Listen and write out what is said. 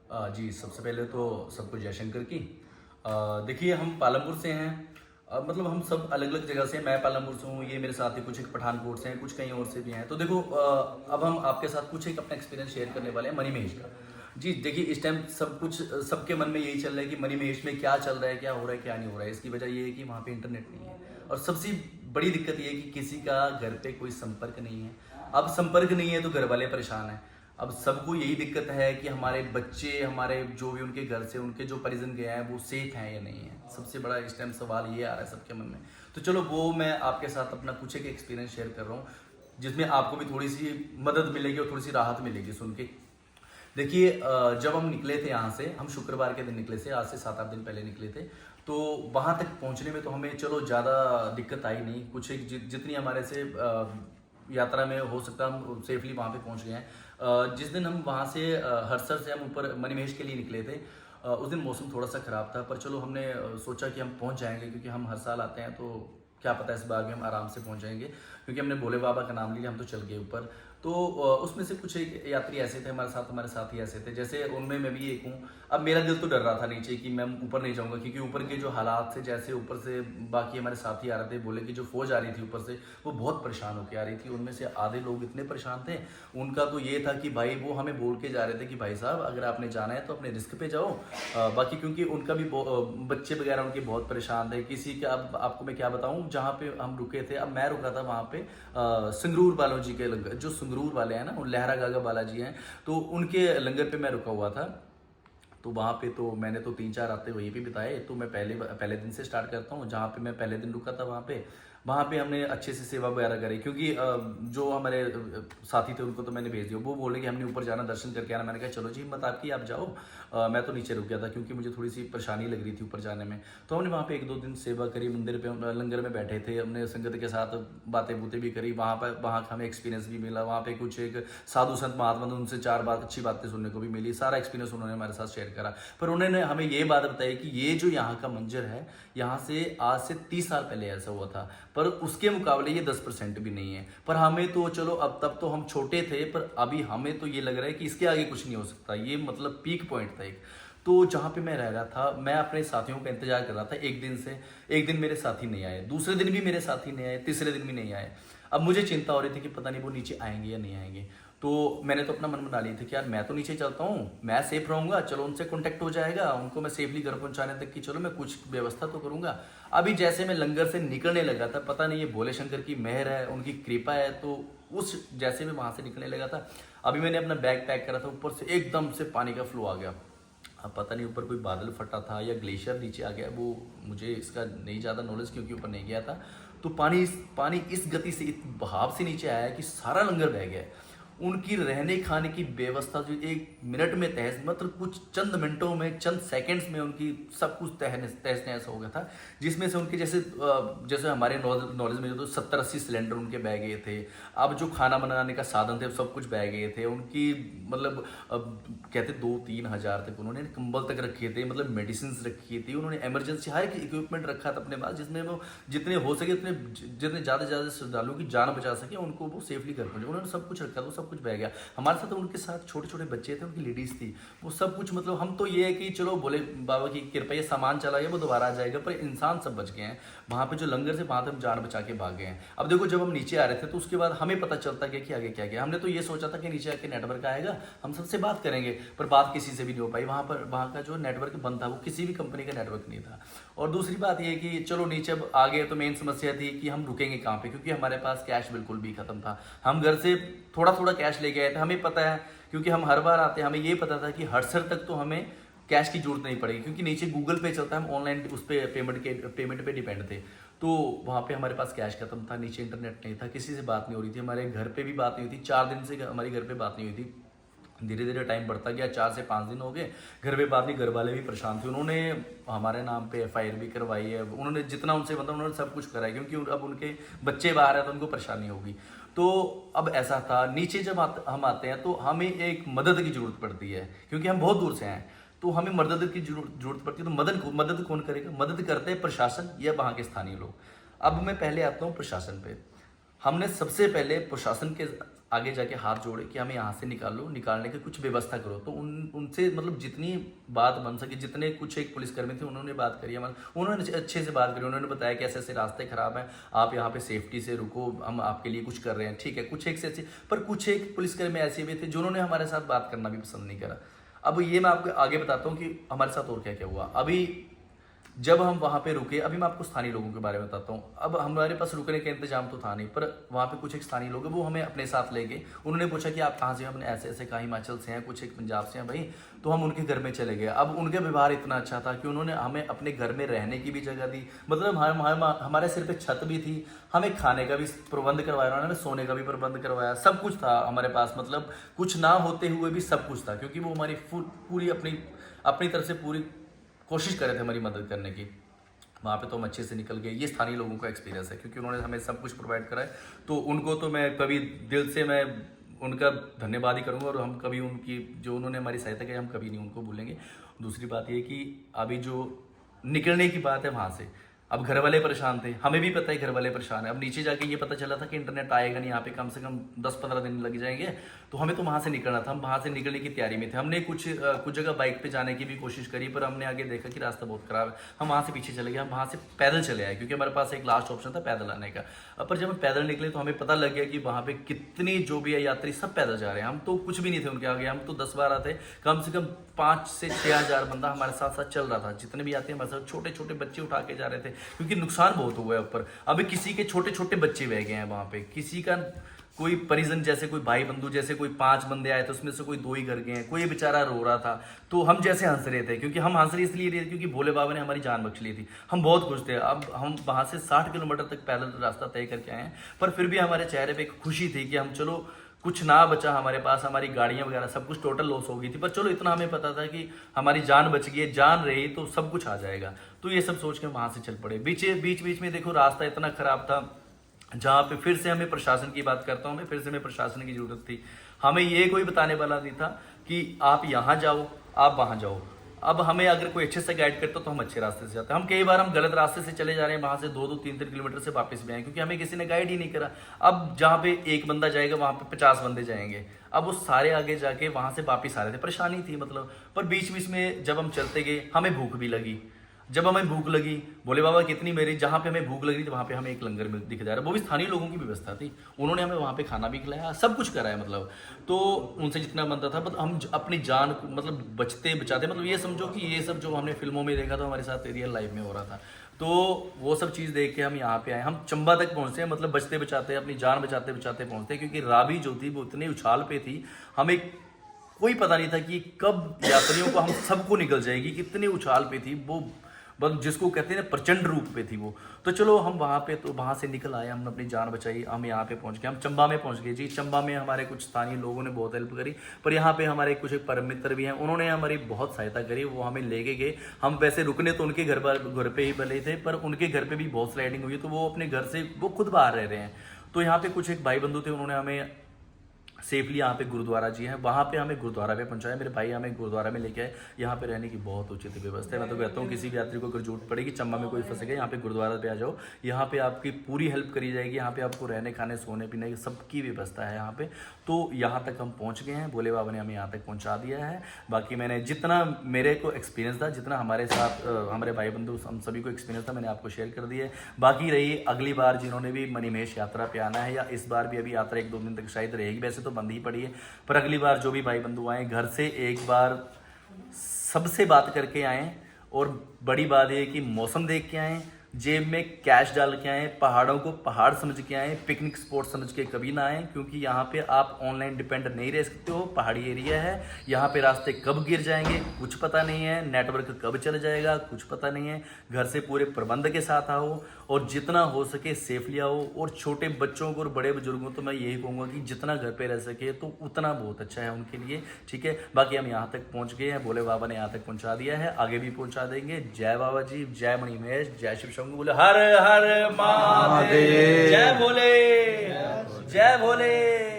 जी, सबसे पहले तो सबको जयशंकर की। देखिए हम पालमपुर से हैं। मतलब हम सब अलग-अलग जगह से हैं। मैं पालमपुर से हूँ, ये मेरे साथी कुछ एक पठानकोट से हैं, कुछ कहीं और से भी हैं। तो देखो अब हम आपके साथ कुछ एक अपना एक्सपीरियंस शेयर करने वाले हैं मनी महेश का। जी, देखिए इस टाइम सब कुछ सबके मन में यही चल रहा है कि मनी महेश में क्या चल रहा है, क्या हो रहा है, क्या नहीं हो रहा है। इसकी वजह ये है कि वहाँ पे इंटरनेट नहीं है और सबसे बड़ी दिक्कत ये है कि किसी का घर पे कोई संपर्क नहीं है। अब संपर्क नहीं है तो घर वाले परेशान हैं। अब सबको यही दिक्कत है कि हमारे बच्चे, हमारे जो भी उनके घर से उनके जो परिजन गए हैं वो सेफ हैं या नहीं है। सबसे बड़ा इस टाइम सवाल ये आ रहा है सबके मन में। तो चलो वो मैं आपके साथ अपना कुछ एक एक्सपीरियंस शेयर कर रहा हूँ, जिसमें आपको भी थोड़ी सी मदद मिलेगी और थोड़ी सी राहत मिलेगी सुन के। देखिए जब हम निकले थे यहाँ से, हम शुक्रवार के दिन निकले थे, आज से 7-8 दिन पहले निकले थे। तो वहाँ तक पहुँचने में तो हमें चलो ज़्यादा दिक्कत आई नहीं, कुछ एक जितनी हमारे से यात्रा में हो सकता हम सेफली वहाँ पे पहुँच गए हैं। जिस दिन हम वहाँ से हरसर से हम ऊपर मणिमहेश के लिए निकले थे, उस दिन मौसम थोड़ा सा ख़राब था, पर चलो हमने सोचा कि हम पहुँच जाएंगे, क्योंकि हम हर साल आते हैं तो क्या पता इस बार भी हम आराम से पहुँच जाएंगे, क्योंकि हमने भोले बाबा का नाम लिया, हम तो चल गए ऊपर। तो उसमें से कुछ एक यात्री ऐसे थे हमारे साथी ऐसे थे, जैसे उनमें मैं भी एक हूँ। अब मेरा दिल तो डर रहा था नीचे कि मैं ऊपर नहीं जाऊँगा, क्योंकि ऊपर के जो हालात से, जैसे ऊपर से बाकी हमारे साथी आ रहे थे, बोले कि जो फौज आ रही थी ऊपर से वो बहुत परेशान होकर आ रही थी। उनमें से आधे लोग इतने परेशान थे, उनका तो ये था कि भाई वो हमें बोल के जा रहे थे कि भाई साहब अगर आपने जाना है तो अपने रिस्क पे जाओ। बाकी क्योंकि उनका भी बच्चे वगैरह उनके बहुत परेशान थे। किसी का अब आपको मैं क्या बताऊं, जहाँ पे हम रुके थे, अब मैं रुका था वहाँ पे संगरूर बालों जी के लंगर, जो संगरूर वाले हैं ना, लहरा गागा बालाजी हैं, तो उनके लंगर पे मैं रुका हुआ था। तो वहाँ पे तो मैंने तो 3-4 हफ्ते वहीं पे बिताए। तो मैं पहले पहले दिन से स्टार्ट करता हूँ, जहाँ पे मैं पहले दिन रुका था वहाँ पे हमने अच्छे से सेवा वगैरह करी, क्योंकि जो हमारे साथी थे उनको तो मैंने भेज दिया। वो बोले कि हमने ऊपर जाना, दर्शन करके आना। मैंने कहा चलो जी, हिम्मत आपकी, आप जाओ। मैं तो नीचे रुक गया था क्योंकि मुझे थोड़ी सी परेशानी लग रही थी ऊपर जाने में। तो हमने वहाँ पे 1-2 दिन सेवा करी, मंदिर पे लंगर में बैठे थे, हमने संगत के साथ बातें बूतें भी करी। वहाँ पर का हमें एक्सपीरियंस भी मिला। वहाँ पे कुछ एक साधु संत महात्मा, उनसे 4 बात अच्छी बातें सुनने को भी मिली। सारा एक्सपीरियंस उन्होंने हमारे साथ शेयर करा। पर उन्होंने हमें ये बात बताई कि ये जो यहाँ का मंजर है, यहाँ से आज से 30 साल पहले ऐसा हुआ था, पर उसके मुकाबले ये 10% भी नहीं है। पर हमें तो चलो, अब तब तो हम छोटे थे, पर अभी हमें तो ये लग रहा है कि इसके आगे कुछ नहीं हो सकता। ये मतलब पीक पॉइंट था एक। तो जहाँ पे मैं रह रहा था, मैं अपने साथियों का इंतजार कर रहा था एक दिन से। एक दिन मेरे साथी नहीं आए, दूसरे दिन भी मेरे साथी नहीं आए, तीसरे दिन भी नहीं आए। अब मुझे चिंता हो रही थी कि पता नहीं वो नीचे आएंगे या नहीं आएंगे। तो मैंने तो अपना मन बना लिया था कि यार मैं तो नीचे चलता हूँ, मैं सेफ रहूंगा, चलो उनसे कांटेक्ट हो जाएगा, उनको मैं सेफली घर पहुंचाने तक की चलो मैं कुछ व्यवस्था तो करूंगा। अभी जैसे मैं लंगर से निकलने लगा था, पता नहीं ये भोले शंकर की मेहर है, उनकी कृपा है, तो उस जैसे मैं वहां से निकलने लगा था, अभी मैंने अपना बैग पैक करा था, ऊपर से एकदम से पानी का फ्लो आ गया। अब पता नहीं ऊपर कोई बादल फटा था या ग्लेशियर नीचे आ गया, वो मुझे इसका नहीं ज़्यादा नॉलेज, क्योंकि ऊपर नहीं गया था। तो पानी इस गति से, इस बहाव से नीचे आया कि सारा लंगर बह गया। उनकी रहने खाने की व्यवस्था जो 1 मिनट में तहस, मतलब कुछ चंद मिनटों में, चंद सेकंड्स में उनकी सब कुछ तहस नहस हो गया था। जिसमें से उनके जैसे हमारे नॉलेज में जो 70-80 सिलेंडर उनके बह गए थे। अब जो खाना बनाने का साधन थे सब कुछ बह गए थे उनकी। मतलब कहते 2-3 हज़ार तक उन्होंने कंबल तक रखे थे, मतलब मेडिसिन रखी थी उन्होंने, इमरजेंसी हर एक इक्विपमेंट रखा था अपने पास, जिसमें वो जितने हो सके उतने, जितने ज़्यादा से ज़्यादा श्रद्धालुओं की जान बचा सके, उनको वो सेफली कर पहुंचे। उन्होंने सब कुछ रखा था, वो सब कुछ बह गया। हमारे साथ उनके साथ छोटे छोटे बच्चे थे, उनकी लेडीज थी, वो सब कुछ, मतलब हम तो ये है कि चलो बोले बाबा की कृपा, ये सामान चला गया वो दोबारा आ जाएगा, पर इंसान सब बच गए हैं। वहां पे जो लंगर से, वहां पे हम जान बचा के भाग गए हैं। अब देखो जब हम नीचे आ रहे थे तो उसके बाद हमें पता चलता गया कि आगे क्या गया। हमने तो ये सोचा था कि नीचे आके नेटवर्क आएगा, हम सबसे बात करेंगे, पर बात किसी से भी नहीं हो पाई। वहाँ का जो नेटवर्क बंद था, वो किसी भी कंपनी का नेटवर्क नहीं था। और दूसरी बात ये कि चलो नीचे अब आ गए तो मेन समस्या थी कि हम रुकेंगे कहाँ पे, क्योंकि हमारे पास कैश बिल्कुल भी खत्म था। हम घर से थोड़ा थोड़ा कैश लेके आए थे। हमें पता है, क्योंकि हम हर बार आते हैं, हमें ये पता था कि हड़सर तक तो हमें कैश की जरूरत नहीं पड़ेगी, क्योंकि नीचे गूगल पे चलता है, हम ऑनलाइन उस पर पेमेंट पे डिपेंड थे। तो वहाँ पे हमारे पास कैश खत्म था, नीचे इंटरनेट नहीं था, किसी से बात नहीं हो रही थी, हमारे घर पे भी बात नहीं हुई थी। 4 दिन से हमारी घर पे बात नहीं हुई थी। धीरे धीरे टाइम बढ़ता गया, 4 से 5 दिन हो गए, घर पे बात नहीं। घर वाले भी परेशान थे, उन्होंने हमारे नाम पे FIR भी करवाई है। उन्होंने जितना उनसे मतलब उन्होंने सब कुछ करा है, क्योंकि अब उनके बच्चे बाहर है तो उनको परेशानी होगी। तो अब ऐसा था, नीचे जब हम आते हैं तो हमें एक मदद की जरूरत पड़ती है, क्योंकि हम बहुत दूर से हैं, तो हमें मदद की जरूरत पड़ती है। तो मदद कौन करेगा? मदद करते हैं प्रशासन या वहाँ के स्थानीय लोग। अब मैं पहले आता हूँ प्रशासन पे। हमने सबसे पहले प्रशासन के आगे जाके हाथ जोड़े कि हमें यहाँ से निकालो, निकालने की कुछ व्यवस्था करो। तो उनसे मतलब जितनी बात बन सके, जितने कुछ एक पुलिसकर्मी थे उन्होंने बात करी, उन्होंने अच्छे से बात करी, उन्होंने बताया कि ऐसे ऐसे रास्ते खराब हैं, आप यहाँ पे सेफ्टी से रुको, हम आपके लिए कुछ कर रहे हैं, ठीक है। कुछ एक से अच्छे, पर कुछ एक पुलिसकर्मी ऐसे भी थे जिन्होंने हमारे साथ बात करना भी पसंद नहीं करा। अब ये मैं आपको आगे बताता हूँ कि हमारे साथ और क्या क्या हुआ। अभी जब हम वहाँ पे रुके, अभी मैं आपको स्थानीय लोगों के बारे में बताता हूँ। अब हमारे पास रुकने का इंतजाम तो था नहीं, पर वहाँ पे कुछ एक स्थानीय लोग हैं, वो हमें अपने साथ ले गए। उन्होंने पूछा कि आप कहाँ से हैं? हमने ऐसे ऐसे कहा हिमाचल से हैं, कुछ एक पंजाब से हैं भाई। तो हम उनके घर में चले गए। अब उनका व्यवहार इतना अच्छा था कि उन्होंने हमें अपने घर में रहने की भी जगह दी, मतलब हमारे सिर पर छत भी थी, हमें खाने का भी प्रबंध करवाया, उन्होंने सोने का भी प्रबंध करवाया, सब कुछ था हमारे पास। मतलब कुछ ना होते हुए भी सब कुछ था, क्योंकि वो हमारी पूरी अपनी तरफ से पूरी कोशिश कर रहे थे हमारी मदद करने की। वहाँ पे तो हम अच्छे से निकल गए। ये स्थानीय लोगों का एक्सपीरियंस है, क्योंकि उन्होंने हमें सब कुछ प्रोवाइड करा है। तो उनको तो मैं कभी दिल से मैं उनका धन्यवाद ही करूँगा, और हम कभी उनकी जो उन्होंने हमारी सहायता की हम कभी नहीं उनको भूलेंगे। दूसरी बात ये कि अभी जो निकलने की बात है वहाँ से, अब घर वाले परेशान थे, हमें भी पता है घर वाले परेशान है। अब नीचे जाके ये पता चला था कि इंटरनेट आएगा नहीं यहाँ पे, कम से कम 10-15 दिन लग जाएंगे। तो हमें तो वहाँ से निकलना था, हम वहाँ से निकलने की तैयारी में थे। हमने कुछ जगह बाइक पे जाने की भी कोशिश करी, पर हमने आगे देखा कि रास्ता बहुत खराब है, हम वहाँ से पीछे चले गए। हम वहाँ से पैदल चले आए, क्योंकि हमारे पास एक लास्ट ऑप्शन था पैदल आने का। पर जब हम पैदल निकले तो हमें पता लग गया कि वहाँ पे कितनी जो भी है यात्री सब पैदल जा रहे हैं। हम तो कुछ भी नहीं थे उनके आगे, हम तो 10-12 थे, कम से कम 5 से 6 हज़ार बंदा हमारे साथ साथ चल रहा था। जितने भी यात्री हमारे साथ, छोटे छोटे बच्चे उठा के जा रहे थे, क्योंकि नुकसान बहुत हुआ है ऊपर। अभी किसी के छोटे छोटे बच्चे बह गए हैं वहाँ पे, किसी का कोई परिजन, जैसे कोई भाई बंधु, जैसे कोई 5 बंदे आए थे उसमें से कोई 2 ही घर गए हैं, कोई बेचारा रो रहा था। तो हम जैसे हंस रहे थे, क्योंकि हम हंस रहे इसलिए रहे क्योंकि भोले बाबा ने हमारी जान बख्श ली थी। हम बहुत खुश थे। अब हम वहाँ से 60 किलोमीटर तक पैदल रास्ता तय करके आए हैं, पर फिर भी हमारे चेहरे पे एक खुशी थी कि हम चलो कुछ ना बचा हमारे पास, हमारी गाड़ियाँ वगैरह सब कुछ टोटल लॉस हो गई थी, पर चलो इतना हमें पता था कि हमारी जान बच गई है, जान रही तो सब कुछ आ जाएगा। तो ये सब सोच के वहाँ से चल पड़े। बीच में देखो रास्ता इतना खराब था, जहाँ पे फिर से हमें प्रशासन की बात करता हूँ मैं, फिर से हमें प्रशासन की जरूरत थी। हमें ये कोई बताने वाला नहीं था कि आप यहाँ जाओ, आप वहाँ जाओ। अब हमें अगर कोई अच्छे से गाइड करता तो हम अच्छे रास्ते से जाते। हम कई बार हम गलत रास्ते से चले जा रहे हैं, वहाँ से 2-2, 3-3 किलोमीटर से वापस भी आए, क्योंकि हमें किसी ने गाइड ही नहीं करा। अब जहाँ पे एक बंदा जाएगा वहाँ पे 50 बंदे जाएंगे। अब वो सारे आगे जाके वहाँ से वापस आ रहे थे, परेशानी थी मतलब। पर बीच में जब हम चलते गए हमें भूख भी लगी। जब हमें भूख लगी, भोले बाबा कितनी मेरी, जहाँ पे हमें भूख लगी थी वहाँ पे हमें एक लंगर में दिख जा रहा है, वो भी स्थानीय लोगों की व्यवस्था थी, उन्होंने हमें वहाँ पे खाना भी खिलाया, सब कुछ कराया मतलब। तो उनसे जितना बनता था, मतलब हम अपनी जान मतलब बचते बचाते, मतलब ये समझो कि ये सब जो हमने फिल्मों में देखा था हमारे साथ रियल लाइफ में हो रहा था। तो वो सब चीज़ देख के हम यहाँ पे आए, हम चंबा तक पहुँचते हैं, मतलब बचते बचाते अपनी जान बचाते बचाते पहुँचते हैं, क्योंकि रावी जो थी वो इतने उछाल पे थी, हमें कोई पता नहीं था कि कब यात्रियों को हम सबको निकल जाएगी, कितने उछाल पे थी वो, बस जिसको कहते हैं ना प्रचंड रूप पे थी वो। तो चलो हम वहाँ पे, तो वहाँ से निकल आए, हमने अपनी जान बचाई, हम यहाँ पे पहुँच गए, हम चंबा में पहुँच गए जी। चंबा में हमारे कुछ स्थानीय लोगों ने बहुत हेल्प करी, पर यहाँ पे हमारे कुछ एक परम मित्र भी हैं, उन्होंने हमारी बहुत सहायता करी, वो हमें लेके गए। हम वैसे रुकने तो उनके घर पे ही भले थे, पर उनके घर पे भी बहुत स्लाइडिंग हुई, तो वो अपने घर से वो खुद बाहर रह रहे हैं। तो यहाँ पे कुछ एक भाई बंधु थे, उन्होंने हमें सेफली यहाँ पे गुरुद्वारा जी है, वहाँ पे हमें गुरुद्वारा पे पहुँचाया। मेरे भाई हमें गुरुद्वारा में लेके आए। यहाँ पे रहने की बहुत उचित व्यवस्था है। मैं तो कहता हूँ किसी भी यात्री को अगर जरूरत पड़ेगी, चंबा में कोई फंसे गए, यहाँ पे गुरुद्वारा पे आ जाओ, यहाँ पे आपकी पूरी हेल्प करी जाएगी। यहाँ पे आपको रहने खाने सोने पीने की सबकी व्यवस्था है यहाँ पे। तो यहाँ तक हम पहुँच गए हैं, भोले बाबा ने हमें यहाँ तक पहुँचा दिया है। बाकी मैंने जितना मेरे को एक्सपीरियंस था, जितना हमारे साथ हमारे भाई बंधु हम सभी को एक्सपीरियंस था, मैंने आपको शेयर कर दिया है। बाकी रही अगली बार जिन्होंने भी मणिमहेश यात्रा पे आना है, या इस बार भी अभी यात्रा 1-2 दिन तक शायद रहेगी, वैसे तो बंद ही पड़ी है, पर अगली बार जो भी भाई बंधु आए, घर से एक बार सबसे बात करके आएँ। और बड़ी बात यह कि मौसम देख के आएँ, जेब में कैश डाल के आएँ, पहाड़ों को पहाड़ समझ के आएँ, पिकनिक स्पॉट समझ के कभी ना आएँ, क्योंकि यहाँ पे आप ऑनलाइन डिपेंड नहीं रह सकते हो। पहाड़ी एरिया है, यहाँ पे रास्ते कब गिर जाएंगे कुछ पता नहीं है, नेटवर्क कब चल जाएगा कुछ पता नहीं है। घर से पूरे प्रबंध के साथ आओ, और जितना हो सके सेफली आओ। और छोटे बच्चों को और बड़े बुजुर्गों तो मैं यही कहूँगा कि जितना घर पे रह सके तो उतना बहुत अच्छा है उनके लिए, ठीक है। बाकी हम यहाँ तक पहुँच गए हैं, भोले बाबा ने यहाँ तक पहुँचा दिया है, आगे भी पहुँचा देंगे। जय बाबा जी, जय मणिमहेश, जय शिव शंभू, बोले हर हर महादेव, जय भोले, जय भोले।